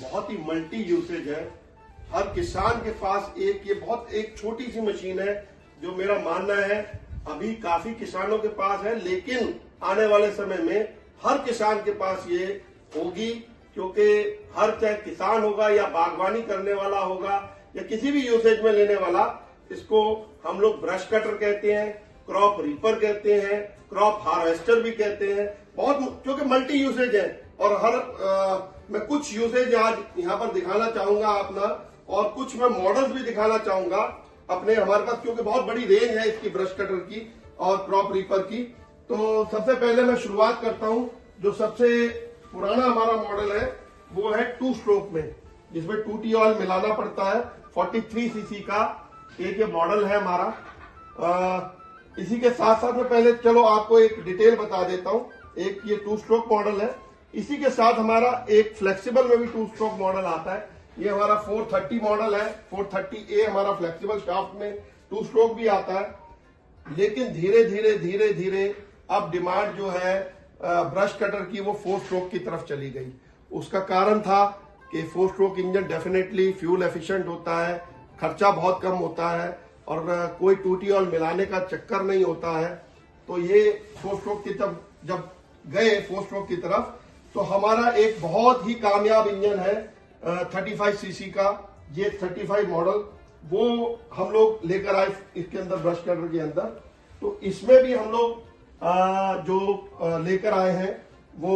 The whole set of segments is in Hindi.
बहुत ही मल्टी यूसेज है। हर किसान के पास एक छोटी सी मशीन है, जो मेरा मानना है अभी काफी किसानों के पास है, लेकिन आने वाले समय में हर किसान के पास ये होगी, क्योंकि हर चाहे किसान होगा या बागवानी करने वाला होगा या किसी भी यूसेज में लेने वाला, इसको हम लोग ब्रश कटर कहते हैं, क्रॉप रीपर कहते हैं, क्रॉप हार्वेस्टर भी कहते हैं, बहुत क्योंकि मल्टी यूसेज है। और मैं कुछ यूसेज आज यहाँ पर दिखाना चाहूंगा अपना, और कुछ मैं मॉडल्स भी दिखाना चाहूंगा अपने, हमारे पास क्योंकि बहुत बड़ी रेंज है इसकी ब्रश कटर की और क्रॉप रीपर की। तो सबसे पहले मैं शुरुआत करता हूं, जो सबसे पुराना हमारा मॉडल है वो है 2 स्ट्रोक में, जिसमें 2T ऑयल मिलाना पड़ता है। 43 सीसी का एक ये मॉडल है हमारा। इसी के साथ साथ में पहले चलो आपको एक डिटेल बता देता हूं। एक ये 2 स्ट्रोक मॉडल है, इसी के साथ हमारा एक फ्लेक्सिबल में भी 2 स्ट्रोक मॉडल आता है। ये हमारा 430 मॉडल है, 430A हमारा फ्लेक्सिबल शाफ्ट में 2 स्ट्रोक भी आता है। लेकिन धीरे धीरे अब डिमांड जो है ब्रश कटर की वो 4 स्ट्रोक की तरफ चली गई। उसका कारण था कि 4 stroke engine definitely fuel efficient होता है, खर्चा बहुत कम होता है और कोई 2T ऑयल मिलाने का चक्कर नहीं होता है। तो ये 4 स्ट्रोक की तरफ जब गए 4 स्ट्रोक की तरफ, तो हमारा एक बहुत ही कामयाब इंजन है 35 सीसी का, ये 35 मॉडल, वो हम लोग लेकर आए इसके अंदर ब्रश कटर के अंदर। तो इसमें भी हम लोग जो लेकर आए हैं वो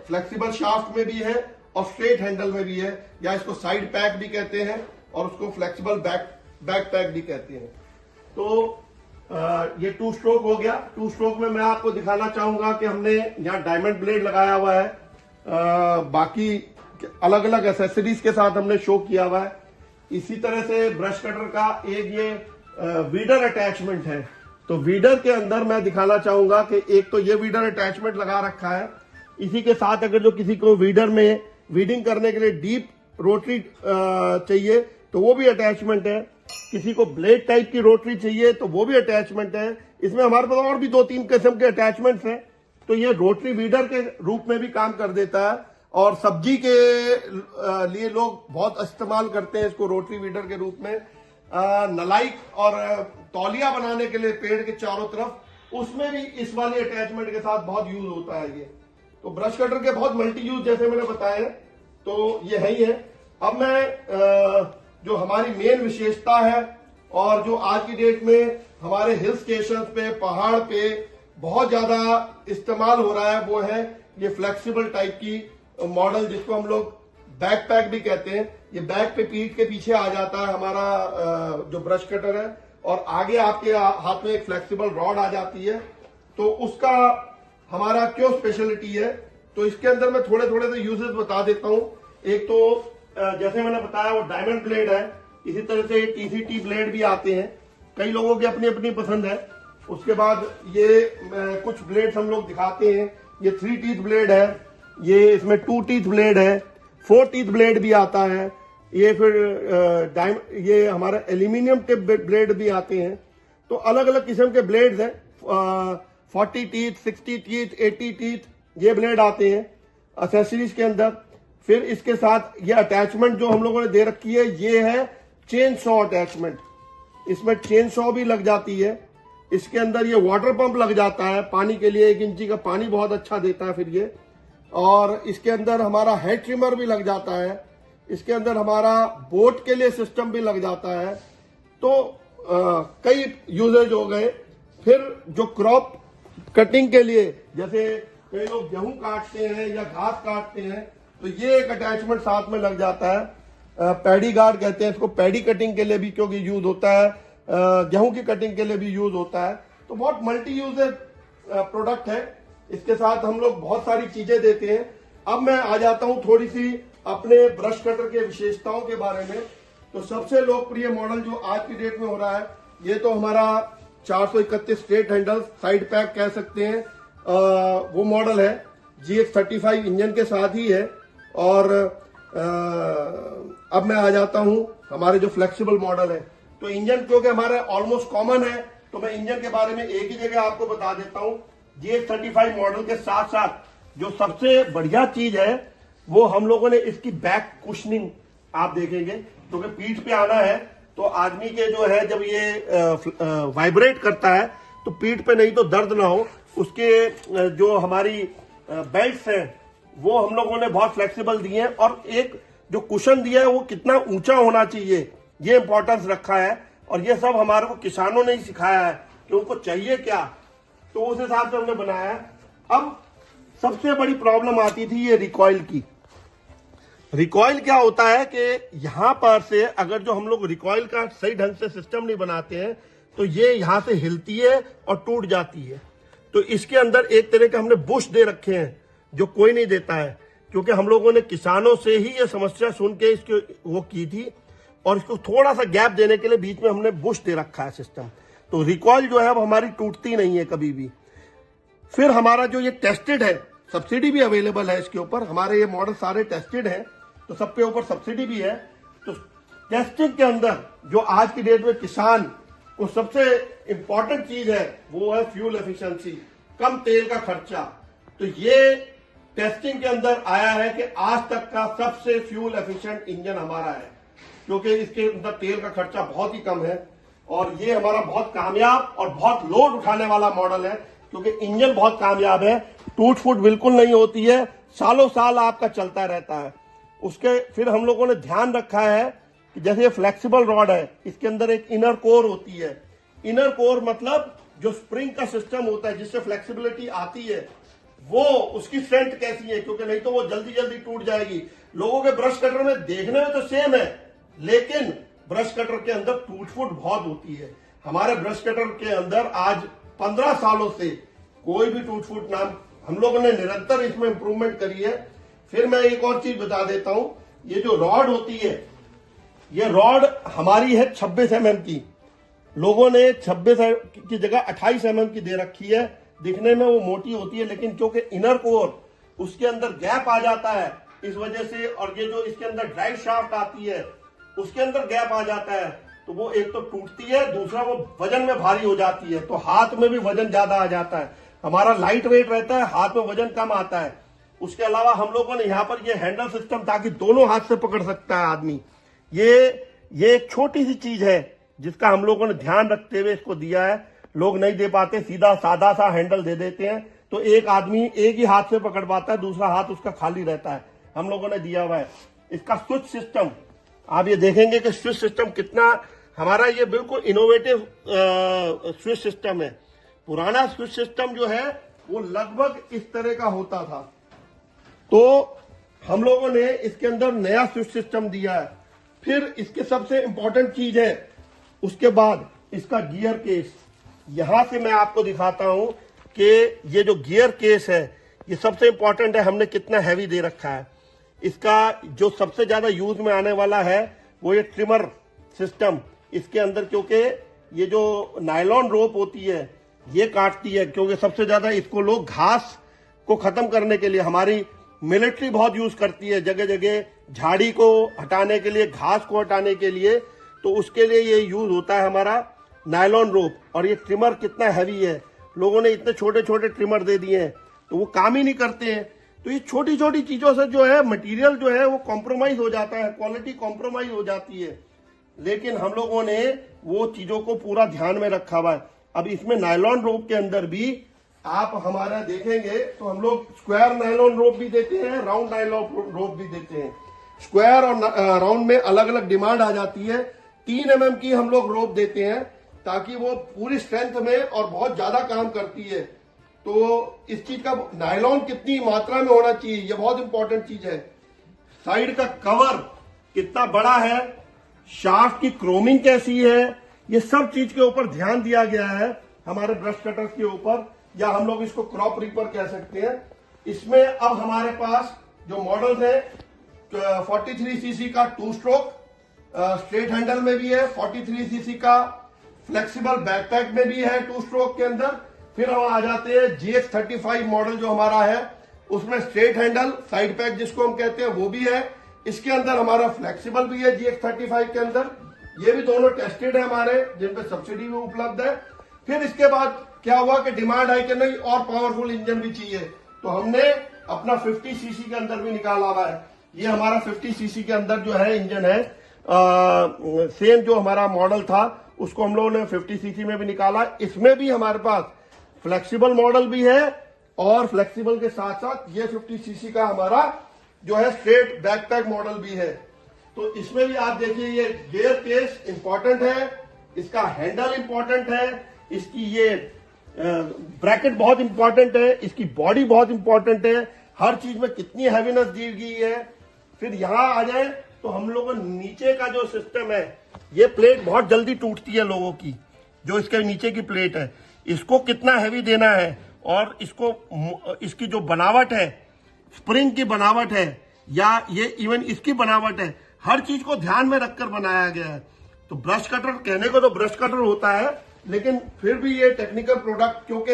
फ्लेक्सिबल शाफ्ट में भी है और स्ट्रेट हैंडल में भी है, या इसको साइड पैक भी कहते हैं और उसको फ्लेक्सिबल बैक पैक भी कहते हैं। तो ये 2 स्ट्रोक हो गया। 2 स्ट्रोक में मैं आपको दिखाना चाहूंगा कि हमने यहाँ डायमंड ब्लेड लगाया हुआ है, बाकी अलग अलग एसेसरीज के साथ हमने शो किया हुआ है। इसी तरह से ब्रश कटर का एक ये वीडर अटैचमेंट है। तो वीडर के अंदर मैं दिखाना चाहूंगा कि एक तो ये वीडर अटैचमेंट लगा रखा है, इसी के साथ अगर जो किसी को वीडर में वीडिंग करने के लिए डीप रोटरी चाहिए तो वो भी अटैचमेंट है, किसी को ब्लेड टाइप की रोटरी चाहिए तो वो भी अटैचमेंट है। इसमें हमारे पास और भी 2-3 किस्म के अटैचमेंट्स हैं। तो ये रोटरी वीडर के रूप में भी काम कर देता है, और सब्जी के लिए लोग बहुत इस्तेमाल करते हैं इसको रोटरी वीडर के रूप में। नलाई और तौलिया बनाने के लिए पेड़ के चारों तरफ, उसमें भी इस वाली अटैचमेंट के साथ बहुत यूज होता है ये। तो ब्रश कटर के बहुत मल्टी यूज जैसे मैंने बताया, तो ये है ही है। अब मैं जो हमारी मेन विशेषता है और जो आज की डेट में हमारे हिल स्टेशन पे, पहाड़ पे बहुत ज्यादा इस्तेमाल हो रहा है, वो है ये फ्लेक्सिबल टाइप की मॉडल, जिसको हम लोग बैक पैक भी कहते हैं। ये बैक पे पीठ के पीछे आ जाता है हमारा जो ब्रश कटर है, और आगे आपके हाथ में एक फ्लेक्सिबल रॉड आ जाती है। तो उसका हमारा क्यों स्पेशलिटी है, तो इसके अंदर मैं थोड़े थोड़े से यूजेस बता देता हूं। एक तो जैसे मैंने बताया वो डायमंड ब्लेड है, इसी तरह से TCT ब्लेड भी आते हैं, कई लोगों की अपनी अपनी पसंद है। उसके बाद ये कुछ ब्लेड्स हम लोग दिखाते हैं। ये 3 टीथ ब्लेड है, ये इसमें 2 टीथ ब्लेड है, 4 टीथ ब्लेड भी आता है। ये फिर ये हमारा एल्यूमिनियम टिप ब्लेड भी आते हैं। तो अलग अलग किस्म के ब्लेड्स हैं, 40 टीथ, 60 टीथ, 80 टीथ ये ब्लेड आते हैं एक्सेसरीज के अंदर। फिर इसके साथ ये अटैचमेंट जो हम लोगों ने दे रखी है, ये है चेन सॉ अटैचमेंट। इसमें चेन सॉ भी लग जाती है। इसके अंदर ये वाटर पंप लग जाता है पानी के लिए, 1 इंची का पानी बहुत अच्छा देता है फिर ये। और इसके अंदर हमारा हेड ट्रिमर भी लग जाता है। इसके अंदर हमारा बोट के लिए सिस्टम भी लग जाता है। तो कई यूजेज हो गए। फिर जो क्रॉप कटिंग के लिए, जैसे कई लोग गेहूं काटते हैं या घास काटते हैं, तो ये एक अटैचमेंट साथ में लग जाता है। पैडी गार्ड कहते हैं इसको, पैडी कटिंग के लिए भी क्योंकि यूज होता है, गेहूं की कटिंग के लिए भी यूज होता है। तो बहुत मल्टी यूजेज प्रोडक्ट है। इसके साथ हम लोग बहुत सारी चीजें देते हैं। अब मैं आ जाता हूं थोड़ी सी अपने ब्रश कटर के विशेषताओं के बारे में। तो सबसे लोकप्रिय मॉडल जो आज की डेट में हो रहा है, ये तो हमारा 431 स्ट्रेट हैंडल साइड पैक कह सकते हैं, वो मॉडल है। GX35 इंजन के साथ ही है। और अब मैं आ जाता हूं हमारे जो फ्लेक्सिबल मॉडल है। तो इंजन क्योंकि हमारे ऑलमोस्ट कॉमन है, तो मैं इंजन के बारे में एक ही जगह आपको बता देता हूं। GX35 मॉडल के साथ साथ जो सबसे बढ़िया चीज है, वो हम लोगों ने इसकी बैक कुशनिंग आप देखेंगे, क्योंकि पीठ पे आना है तो आदमी के जो है जब ये वाइब्रेट करता है तो पीठ पे नहीं तो दर्द ना हो, उसके जो हमारी बेल्ट्स हैं वो हम लोगों ने बहुत फ्लेक्सिबल दिए हैं, और एक जो कुशन दिया है वो कितना ऊंचा होना चाहिए ये इंपॉर्टेंस रखा है। और ये सब हमारे को किसानों ने ही सिखाया है कि उनको चाहिए क्या, तो उस हिसाब से हमने बनाया है। अब सबसे बड़ी प्रॉब्लम आती थी ये रिकॉइल की। रिकॉइल क्या होता है कि यहां पर से अगर जो हम लोग रिकॉइल का सही ढंग से सिस्टम नहीं बनाते हैं तो ये यहां से हिलती है और टूट जाती है। तो इसके अंदर एक तरह के हमने बुश दे रखे हैं जो कोई नहीं देता है, क्योंकि हम लोगों ने किसानों से ही ये समस्या सुन के इसको वो की थी, और इसको थोड़ा सा गैप देने के लिए बीच में हमने बुश दे रखा है सिस्टम। तो रिकॉइल जो है वो हमारी टूटती नहीं है कभी भी। फिर हमारा जो ये टेस्टेड है, सब्सिडी भी अवेलेबल है इसके ऊपर, हमारे ये मॉडल सारे टेस्टेड हैं तो सबके ऊपर सब्सिडी भी है। तो टेस्टिंग के अंदर जो आज की डेट में किसान को सबसे इंपॉर्टेंट चीज है वो है फ्यूल एफिशिएंसी, कम तेल का खर्चा। तो ये टेस्टिंग के अंदर आया है कि आज तक का सबसे फ्यूल एफिशिएंट इंजन हमारा है, क्योंकि इसके अंदर तेल का खर्चा बहुत ही कम है। और ये हमारा बहुत कामयाब और बहुत लोड उठाने वाला मॉडल है, क्योंकि इंजन बहुत कामयाब है, टूट फूट बिल्कुल नहीं होती है, सालों साल आपका चलता रहता है। उसके फिर हम लोगों ने ध्यान रखा है कि जैसे ये फ्लेक्सिबल रॉड है, इसके अंदर एक इनर कोर होती है। इनर कोर मतलब जो स्प्रिंग का सिस्टम होता है जिससे फ्लेक्सिबिलिटी आती है, वो उसकी स्ट्रेंथ कैसी है, क्योंकि नहीं तो वो जल्दी जल्दी टूट जाएगी। लोगों के ब्रश कटर में देखने में तो सेम है, लेकिन ब्रश कटर के अंदर टूट फूट बहुत होती है। हमारे ब्रश कटर के अंदर आज 15 सालों से कोई भी टूट फूट नाम, हम लोगों ने निरंतर इसमें इंप्रूवमेंट करी है। फिर मैं एक और चीज बता देता हूं, ये जो रॉड होती है, ये रॉड हमारी है 26 mm की। लोगों ने 26 की जगह 28 mm की दे रखी है। दिखने में वो मोटी होती है, लेकिन क्योंकि इनर कोर उसके अंदर गैप आ जाता है इस वजह से, और ये जो इसके अंदर ड्राइव शाफ्ट आती है उसके अंदर गैप आ जाता है, तो वो एक तो टूटती है, दूसरा वो वजन में भारी हो जाती है, तो हाथ में भी वजन ज्यादा आ जाता है। हमारा लाइट वेट रहता है, हाथ में वजन कम आता है। उसके अलावा हम लोगों ने यहाँ पर ये हैंडल सिस्टम, ताकि दोनों हाथ से पकड़ सकता है आदमी। ये एक छोटी सी चीज है जिसका हम लोगों ने ध्यान रखते हुए इसको दिया है। लोग नहीं दे पाते, सीधा सादा सा हैंडल दे देते हैं, तो एक आदमी एक ही हाथ से पकड़ पाता है, दूसरा हाथ उसका खाली रहता है। हम लोगों ने दिया हुआ है इसका स्विच सिस्टम। आप ये देखेंगे कि स्विच सिस्टम कितना हमारा, ये बिल्कुल इनोवेटिव स्विच सिस्टम है। पुराना स्विच सिस्टम जो है वो लगभग इस तरह का होता था, तो हम लोगों ने इसके अंदर नया स्विच सिस्टम दिया है। फिर इसके सबसे इंपॉर्टेंट चीज है उसके बाद इसका गियर केस। यहां से मैं आपको दिखाता हूं कि ये जो गियर केस है ये सबसे इंपॉर्टेंट है, हमने कितना हैवी दे रखा है। इसका जो सबसे ज्यादा यूज में आने वाला है वो ये ट्रिमर सिस्टम इसके अंदर, क्योंकि ये जो नायलॉन रोप होती है ये काटती है, क्योंकि सबसे ज्यादा इसको लोग घास को खत्म करने के लिए, हमारी मिलिट्री बहुत यूज करती है जगह जगह झाड़ी को हटाने के लिए, घास को हटाने के लिए, तो उसके लिए ये यूज होता है हमारा नायलॉन रोप। और ये ट्रिमर कितना हैवी है, लोगों ने इतने छोटे छोटे ट्रिमर दे दिए हैं तो वो काम ही नहीं करते हैं। तो ये छोटी छोटी चीजों से जो है मटेरियल जो है वो कॉम्प्रोमाइज हो जाता है, क्वालिटी कॉम्प्रोमाइज हो जाती है, लेकिन हम लोगों ने वो चीजों को पूरा ध्यान में रखा हुआ है। अब इसमें नायलॉन रोप के अंदर भी आप हमारा देखेंगे तो हम लोग स्क्वायर नायलॉन रोप भी देते हैं, राउंड नायलॉन रोप भी देते हैं। स्क्वायर और राउंड में अलग अलग डिमांड आ जाती है। 3 mm की हम लोग रोप देते हैं ताकि वो पूरी स्ट्रेंथ में और बहुत ज्यादा काम करती है। तो इस चीज का नायलॉन कितनी मात्रा में होना चाहिए ये बहुत इंपॉर्टेंट चीज है। साइड का कवर कितना बड़ा है, शाफ्ट की क्रोमिंग कैसी है, ये सब चीज के ऊपर ध्यान दिया गया है हमारे ब्रश कटर्स के ऊपर, या हम लोग इसको क्रॉप रीपर कह सकते हैं। इसमें अब हमारे पास जो मॉडल्स है 43 सीसी का 2 स्ट्रोक स्ट्रेट हैंडल में भी है, 43 सीसी का फ्लेक्सिबल बैकपैक में भी है 2 स्ट्रोक के अंदर। फिर हम आ जाते हैं GX35 मॉडल जो हमारा है, उसमें स्ट्रेट हैंडल साइड पैक जिसको हम कहते हैं वो भी है। इसके अंदर हमारा फ्लेक्सिबल भी है GX35 के अंदर, ये भी दोनों टेस्टेड है हमारे, जिन पे सब्सिडी भी उपलब्ध है। फिर इसके बाद क्या हुआ कि डिमांड आई कि नहीं और पावरफुल इंजन भी चाहिए, तो हमने अपना 50 सीसी के अंदर भी निकाला हुआ है। ये हमारा 50 सीसी के अंदर जो है इंजन है, सेम जो हमारा मॉडल था उसको हम लोगों ने 50 सीसी में भी निकाला। इसमें भी हमारे पास फ्लेक्सिबल मॉडल भी है और फ्लेक्सिबल के साथ साथ ये 50 सीसी का हमारा जो है स्ट्रेट बैकपैक मॉडल भी है। तो इसमें भी आप देखिए ये गियर केस इंपॉर्टेंट है, इसका हैंडल इंपॉर्टेंट है, इसकी ये ब्रैकेट बहुत इंपॉर्टेंट है, इसकी बॉडी बहुत इंपॉर्टेंट है, हर चीज में कितनी हैवीनेस दी गई है। फिर यहां आ जाए तो हम लोगों नीचे का जो सिस्टम है, ये प्लेट बहुत जल्दी टूटती है लोगों की, जो इसके नीचे की प्लेट है, इसको कितना हैवी देना है और इसकी जो बनावट है, स्प्रिंग की बनावट है या ये इवन इसकी बनावट है, हर चीज को ध्यान में रखकर बनाया गया है। तो ब्रश कटर कहने को तो ब्रश कटर होता है, लेकिन फिर भी ये टेक्निकल प्रोडक्ट क्योंकि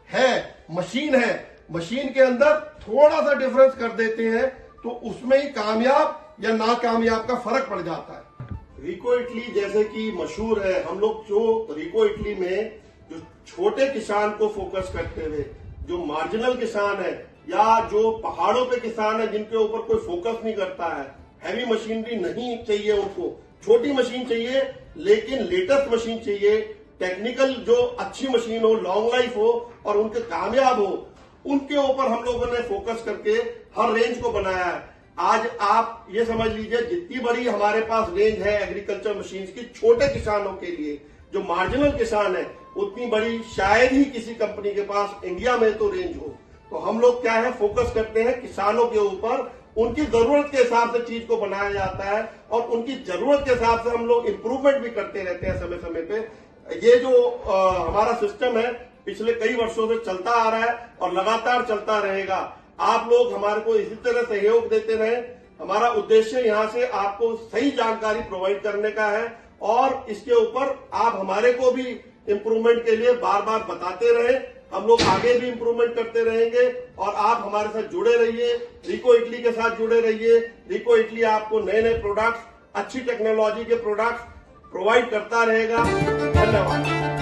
है मशीन के अंदर थोड़ा सा डिफरेंस कर देते हैं तो उसमें ही कामयाब या नाकामयाब का फर्क पड़ जाता है। रिको इटली जैसे कि मशहूर है, हम लोग जो रिको इटली में जो छोटे किसान को फोकस करते हुए, जो मार्जिनल किसान है या जो पहाड़ों पे किसान है जिनके ऊपर कोई फोकस नहीं करता है, हैवी मशीनरी नहीं चाहिए उनको, छोटी मशीन चाहिए लेकिन लेटेस्ट मशीन चाहिए, टेक्निकल जो अच्छी मशीन हो, लॉन्ग लाइफ हो और उनके कामयाब हो, उनके ऊपर हम लोगों ने फोकस करके हर रेंज को बनाया है। आज आप ये समझ लीजिए जितनी बड़ी हमारे पास रेंज है एग्रीकल्चर मशीन्स की छोटे किसानों के लिए, जो मार्जिनल किसान है, उतनी बड़ी शायद ही किसी कंपनी के पास इंडिया में तो रेंज हो। तो हम लोग क्या है फोकस करते हैं किसानों के ऊपर, उनकी जरूरत के हिसाब से चीज को बनाया जाता है और उनकी जरूरत के हिसाब से हम लोग इंप्रूवमेंट भी करते रहते हैं समय समय पे। ये जो हमारा सिस्टम है पिछले कई वर्षों से चलता आ रहा है और लगातार चलता रहेगा। आप लोग हमारे को इसी तरह सहयोग देते रहे। हमारा उद्देश्य यहाँ से आपको सही जानकारी प्रोवाइड करने का है और इसके ऊपर आप हमारे को भी इम्प्रूवमेंट के लिए बार बार बताते रहे। हम लोग आगे भी इम्प्रूवमेंट करते रहेंगे और आप हमारे साथ जुड़े रहिए, रिको इटली के साथ जुड़े रहिए। रिको इटली आपको नए नए प्रोडक्ट्स, अच्छी टेक्नोलॉजी के प्रोडक्ट्स प्रोवाइड करता रहेगा। धन्यवाद।